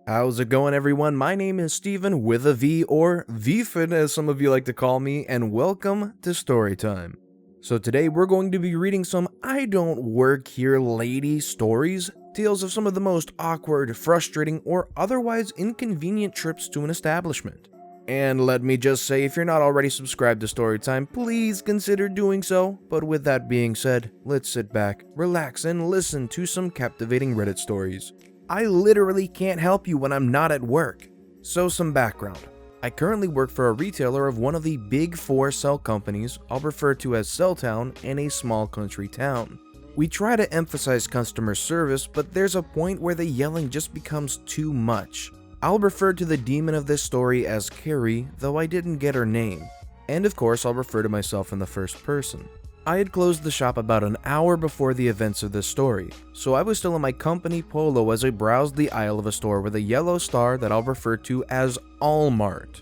How's it going, everyone? My name is Steven with a V, or VFIN as some of you like to call me, and welcome to Storytime. So today we're going to be reading some I Don't Work Here Lady stories, tales of some of the most awkward, frustrating, or otherwise inconvenient trips to an establishment. And let me just say, if you're not already subscribed to Storytime, please consider doing so. But with that being said, let's sit back, relax, and listen to some captivating Reddit stories. I literally can't help you when I'm not at work. So some background. I currently work for a retailer of one of the big four cell companies I'll refer to as Celltown in a small country town. We try to emphasize customer service, but there's a point where the yelling just becomes too much. I'll refer to the demon of this story as Carrie, though I didn't get her name. And of course, I'll refer to myself in the first person. I had closed the shop about an hour before the events of this story, so I was still in my company polo as I browsed the aisle of a store with a yellow star that I'll refer to as Allmart.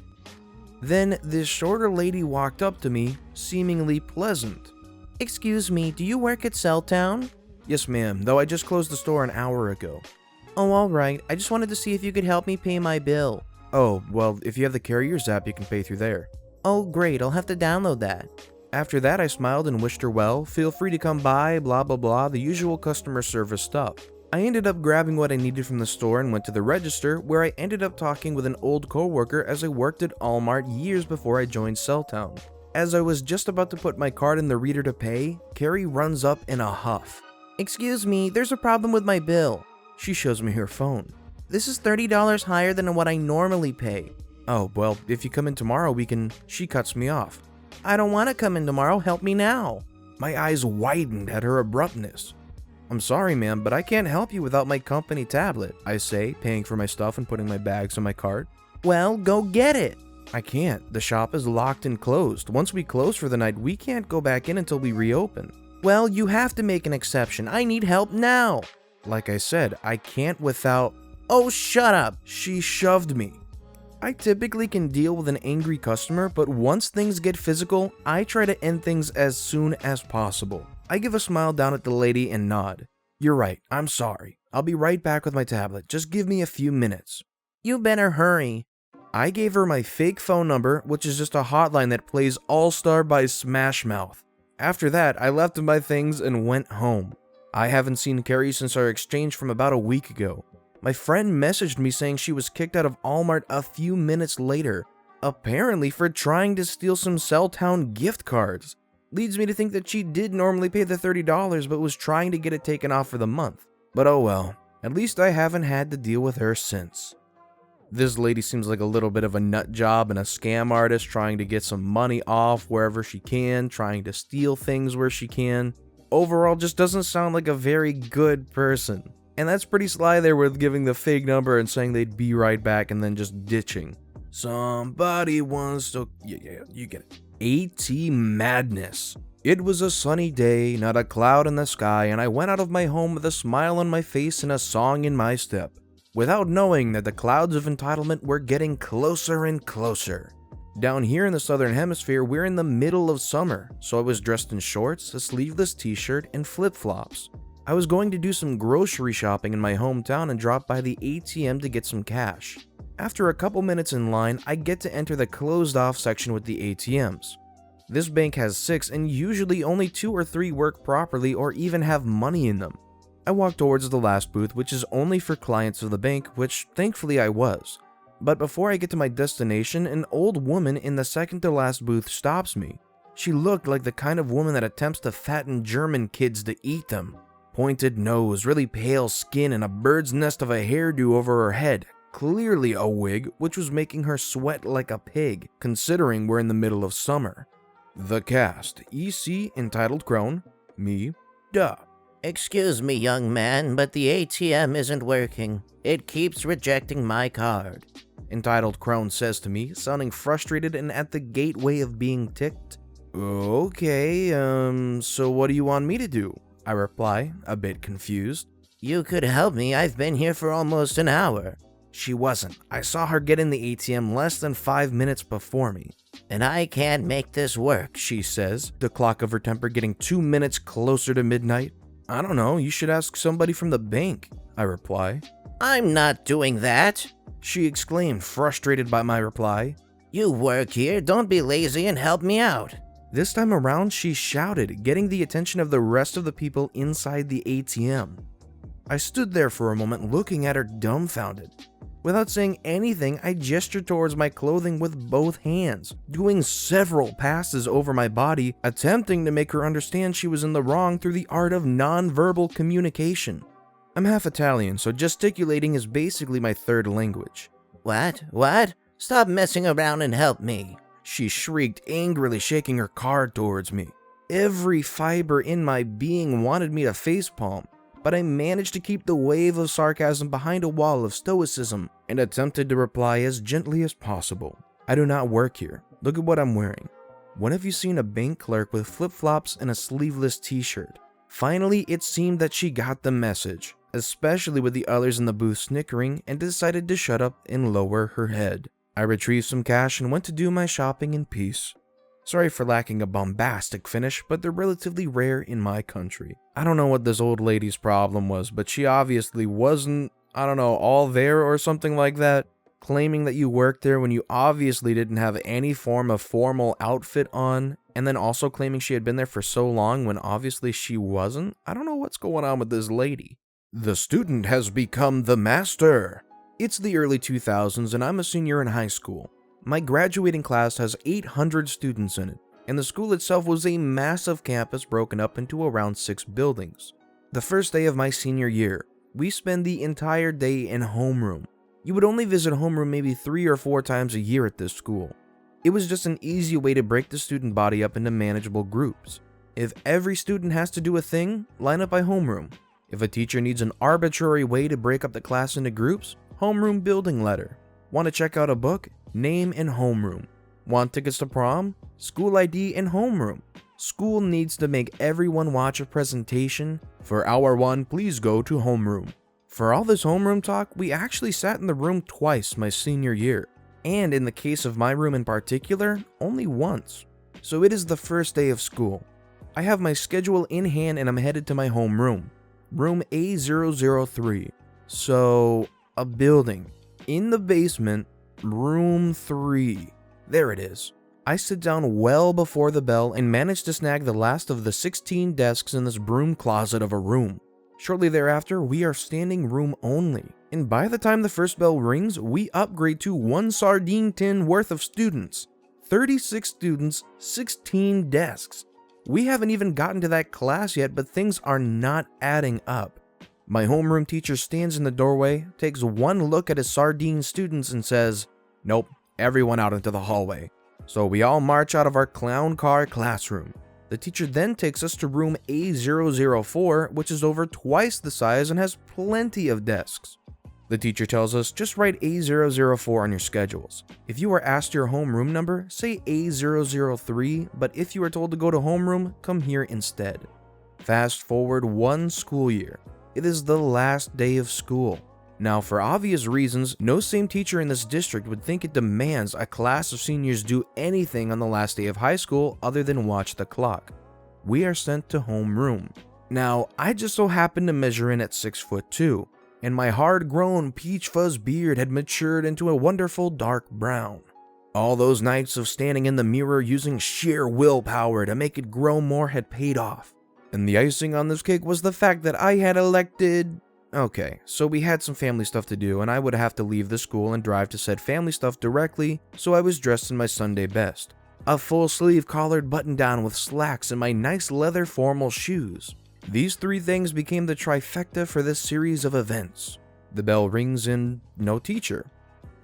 Then this shorter lady walked up to me, seemingly pleasant. "Excuse me, do you work at Celltown?" "Yes, ma'am, though I just closed the store an hour ago." "Oh, alright. I just wanted to see if you could help me pay my bill." "Oh, well, if you have the Carrier's app, you can pay through there." "Oh, great. I'll have to download that." After that, I smiled and wished her well, feel free to come by, blah blah blah, the usual customer service stuff. I ended up grabbing what I needed from the store and went to the register, where I ended up talking with an old coworker as I worked at Allmart years before I joined Celltown. As I was just about to put my card in the reader to pay, Carrie runs up in a huff. "Excuse me, there's a problem with my bill." She shows me her phone. "This is $30 higher than what I normally pay." "Oh, well, if you come in tomorrow, we can..." She cuts me off. "I don't want to come in tomorrow, help me now." My eyes widened at her abruptness. "I'm sorry, ma'am, but I can't help you without my company tablet," I say, paying for my stuff and putting my bags on my cart. "Well, go get it." "I can't. The shop is locked and closed. Once we close for the night, we can't go back in until we reopen." "Well, you have to make an exception. I need help now." "Like I said, I can't without..." "Oh, shut up." She shoved me. I typically can deal with an angry customer, but once things get physical, I try to end things as soon as possible. I give a smile down at the lady and nod. "You're right, I'm sorry. I'll be right back with my tablet. Just give me a few minutes." "You better hurry." I gave her my fake phone number, which is just a hotline that plays All Star by Smash Mouth. After that, I left with my things and went home. I haven't seen Carrie since our exchange from about a week ago. My friend messaged me saying she was kicked out of Allmart a few minutes later, apparently for trying to steal some Celltown gift cards. Leads me to think that she did normally pay the $30 but was trying to get it taken off for the month. But oh well, at least I haven't had to deal with her since. This lady seems like a little bit of a nut job and a scam artist trying to get some money off wherever she can, trying to steal things where she can. Overall, just doesn't sound like a very good person. And that's pretty sly there with giving the fake number and saying they'd be right back and then just ditching. Somebody wants to... Yeah, you get it. ATMadness. It was a sunny day, not a cloud in the sky, and I went out of my home with a smile on my face and a song in my step, without knowing that the clouds of entitlement were getting closer and closer. Down here in the southern hemisphere, we're in the middle of summer, so I was dressed in shorts, a sleeveless t-shirt, and flip-flops. I was going to do some grocery shopping in my hometown and drop by the ATM to get some cash. After a couple minutes in line, I get to enter the closed-off section with the ATMs. This bank has 6, and usually only 2 or 3 work properly or even have money in them. I walk towards the last booth, which is only for clients of the bank, which thankfully I was. But before I get to my destination, an old woman in the second-to-last booth stops me. She looked like the kind of woman that attempts to fatten German kids to eat them. Pointed nose, really pale skin, and a bird's nest of a hairdo over her head. Clearly a wig, which was making her sweat like a pig, considering we're in the middle of summer. The cast: EC, entitled Crone, me, duh. "Excuse me, young man, but the ATM isn't working. It keeps rejecting my card," Entitled Crone says to me, sounding frustrated and at the gateway of being ticked. "Okay, so what do you want me to do?" I reply, a bit confused. "You could help me. I've been here for almost an hour." She wasn't. I saw her get in the ATM less than 5 minutes before me. "And I can't make this work," She says, the clock of her temper getting 2 minutes closer to midnight. "I don't know, you should ask somebody from the bank," I reply. I'm not doing that. she exclaimed, frustrated by my reply. You work here, don't be lazy and help me out. This time around, she shouted, getting the attention of the rest of the people inside the ATM. I stood there for a moment looking at her dumbfounded. Without saying anything, I gestured towards my clothing with both hands, doing several passes over my body, attempting to make her understand she was in the wrong through the art of non-verbal communication. I'm half Italian, so gesticulating is basically my third language. What? Stop messing around and help me. She shrieked, angrily shaking her card towards me. Every fiber in my being wanted me to facepalm, but I managed to keep the wave of sarcasm behind a wall of stoicism and attempted to reply as gently as possible. I do not work here. Look at what I'm wearing. When have you seen a bank clerk with flip-flops and a sleeveless t-shirt? Finally, it seemed that she got the message, especially with the others in the booth snickering, and decided to shut up and lower her head. I retrieved some cash and went to do my shopping in peace. Sorry for lacking a bombastic finish, but they're relatively rare in my country. I don't know what this old lady's problem was, but she obviously wasn't, all there or something like that. Claiming that you worked there when you obviously didn't have any form of formal outfit on, and then also claiming she had been there for so long when obviously she wasn't. I don't know what's going on with this lady. The student has become the master. It's the early 2000s and I'm a senior in high school. My graduating class has 800 students in it, and the school itself was a massive campus broken up into around 6 buildings. The first day of my senior year, we spend the entire day in homeroom. You would only visit homeroom maybe 3 or 4 times a year at this school. It was just an easy way to break the student body up into manageable groups. If every student has to do a thing, line up by homeroom. If a teacher needs an arbitrary way to break up the class into groups, homeroom building letter. Want to check out a book? Name and homeroom. Want tickets to prom? School ID and homeroom. School needs to make everyone watch a presentation. For hour 1, please go to homeroom. For all this homeroom talk, we actually sat in the room twice my senior year. And in the case of my room in particular, only once. So it is the first day of school. I have my schedule in hand and I'm headed to my homeroom. Room A003. So, a building. In the basement, room 3. There it is. I sit down well before the bell and manage to snag the last of the 16 desks in this broom closet of a room. Shortly thereafter, we are standing room only. And by the time the first bell rings, we upgrade to 1 sardine tin worth of students. 36 students, 16 desks. We haven't even gotten to that class yet, but things are not adding up. My homeroom teacher stands in the doorway, takes one look at his sardine students and says, "Nope, everyone out into the hallway." So we all march out of our clown car classroom. The teacher then takes us to room A004, which is over twice the size and has plenty of desks. The teacher tells us, just write A004 on your schedules. If you are asked your homeroom number, say A003, but if you are told to go to homeroom, come here instead. Fast forward 1 school year. It is the last day of school. Now, for obvious reasons, no sane teacher in this district would think it demands a class of seniors do anything on the last day of high school other than watch the clock. We are sent to homeroom. Now, I just so happened to measure in at 6'2", and my hard-grown peach fuzz beard had matured into a wonderful dark brown. All those nights of standing in the mirror using sheer willpower to make it grow more had paid off. And the icing on this cake was the fact that I had elected... Okay, so we had some family stuff to do and I would have to leave the school and drive to said family stuff directly, so I was dressed in my Sunday best. A full-sleeve collared button-down with slacks and my nice leather formal shoes. These 3 things became the trifecta for this series of events. The bell rings and no teacher.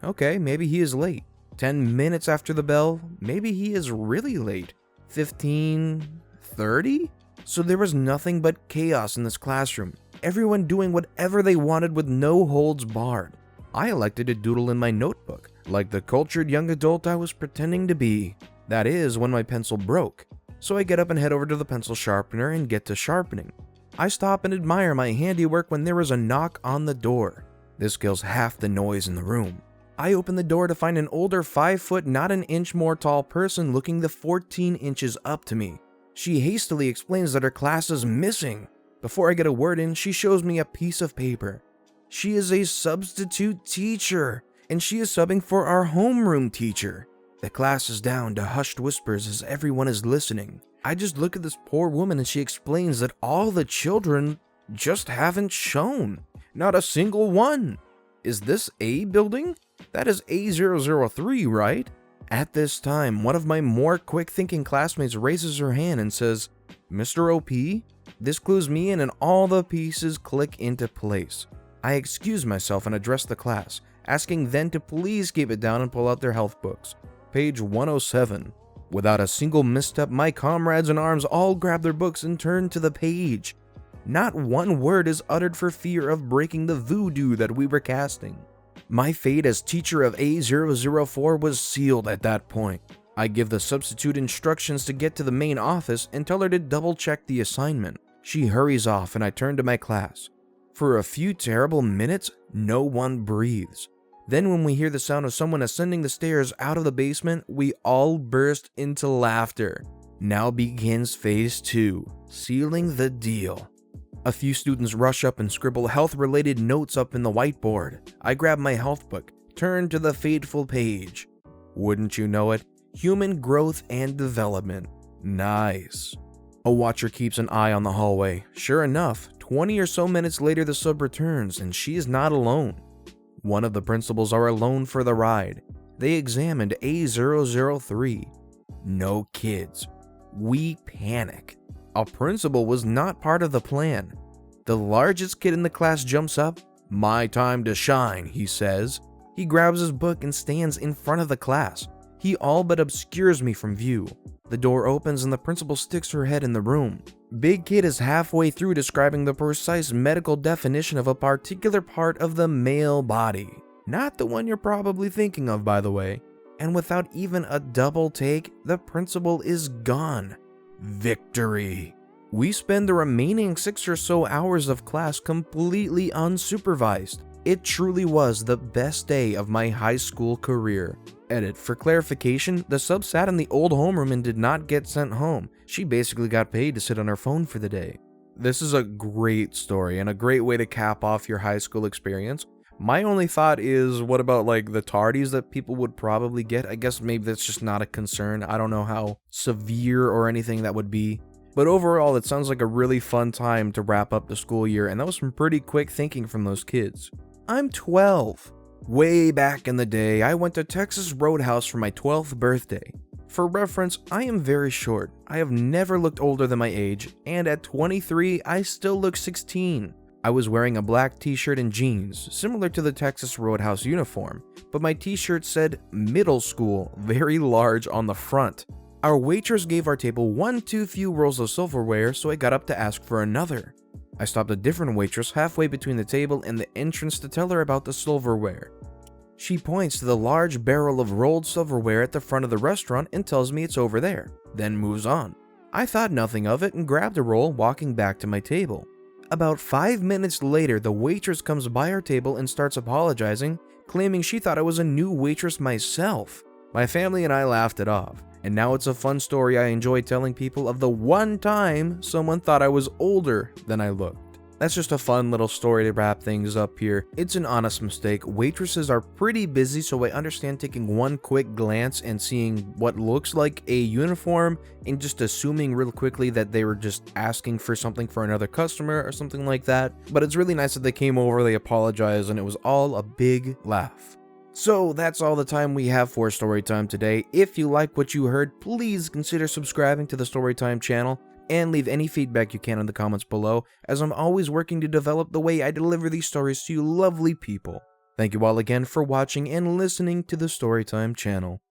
Okay, maybe he is late. 10 minutes after the bell, maybe he is really late. 15, 30? So there was nothing but chaos in this classroom. Everyone doing whatever they wanted with no holds barred. I elected to doodle in my notebook, like the cultured young adult I was pretending to be. That is, when my pencil broke. So I get up and head over to the pencil sharpener and get to sharpening. I stop and admire my handiwork when there is a knock on the door. This kills half the noise in the room. I open the door to find an older 5 foot, not an inch more tall person looking the 14 inches up to me. She hastily explains that her class is missing. Before I get a word in, she shows me a piece of paper. She is a substitute teacher, and she is subbing for our homeroom teacher. The class is down to hushed whispers as everyone is listening. I just look at this poor woman and she explains that all the children just haven't shown. Not a single one. Is this A building? That is A003, right? At this time, one of my more quick-thinking classmates raises her hand and says, "Mr. OP?" This clues me in and all the pieces click into place. I excuse myself and address the class, asking them to please keep it down and pull out their health books. Page 107. Without a single misstep, my comrades in arms all grab their books and turn to the page. Not one word is uttered for fear of breaking the voodoo that we were casting. My fate as teacher of A004 was sealed at that point. I give the substitute instructions to get to the main office and tell her to double-check the assignment. She hurries off and I turn to my class. For a few terrible minutes, no one breathes. Then when we hear the sound of someone ascending the stairs out of the basement, we all burst into laughter. Now begins phase 2, sealing the deal. A few students rush up and scribble health-related notes up in the whiteboard. I grab my health book, turn to the fateful page. Wouldn't you know it? Human growth and development. Nice. A watcher keeps an eye on the hallway. Sure enough, 20 or so minutes later the sub returns and she is not alone. One of the principals are alone for the ride. They examined A003. No kids. We panic. A principal was not part of the plan. The largest kid in the class jumps up. "My time to shine," he says. He grabs his book and stands in front of the class. He all but obscures me from view. The door opens and the principal sticks her head in the room. Big Kid is halfway through describing the precise medical definition of a particular part of the male body. Not the one you're probably thinking of, by the way. And without even a double take, the principal is gone. Victory. We spend the remaining 6 or so hours of class completely unsupervised. It truly was the best day of my high school career. Edit. For clarification, the sub sat in the old homeroom and did not get sent home. She basically got paid to sit on her phone for the day. This is a great story and a great way to cap off your high school experience. My only thought is, what about like the tardies that people would probably get? I guess maybe that's just not a concern. I don't know how severe or anything that would be. But overall, it sounds like a really fun time to wrap up the school year, and that was some pretty quick thinking from those kids. I'm 12. Way back in the day, I went to Texas Roadhouse for my 12th birthday. For reference, I am very short. I have never looked older than my age, and at 23, I still look 16. I was wearing a black t-shirt and jeans, similar to the Texas Roadhouse uniform, but my t-shirt said middle school very large on the front. Our waitress gave our table one too few rolls of silverware, so I got up to ask for another. I stopped a different waitress halfway between the table and the entrance to tell her about the silverware. She points to the large barrel of rolled silverware at the front of the restaurant and tells me it's over there, then moves on. I thought nothing of it and grabbed a roll, walking back to my table. About 5 minutes later, the waitress comes by our table and starts apologizing, claiming she thought I was a new waitress myself. My family and I laughed it off, and now it's a fun story I enjoy telling people of the one time someone thought I was older than I looked. That's just a fun little story to wrap things up here. It's an honest mistake. Waitresses are pretty busy, so I understand taking one quick glance and seeing what looks like a uniform and just assuming real quickly that they were just asking for something for another customer or something like that. But it's really nice that they came over, they apologized, and it was all a big laugh. So that's all the time we have for Storytime today. If you like what you heard, please consider subscribing to the Storytime channel and leave any feedback you can in the comments below, as I'm always working to develop the way I deliver these stories to you lovely people. Thank you all again for watching and listening to the Storytime channel.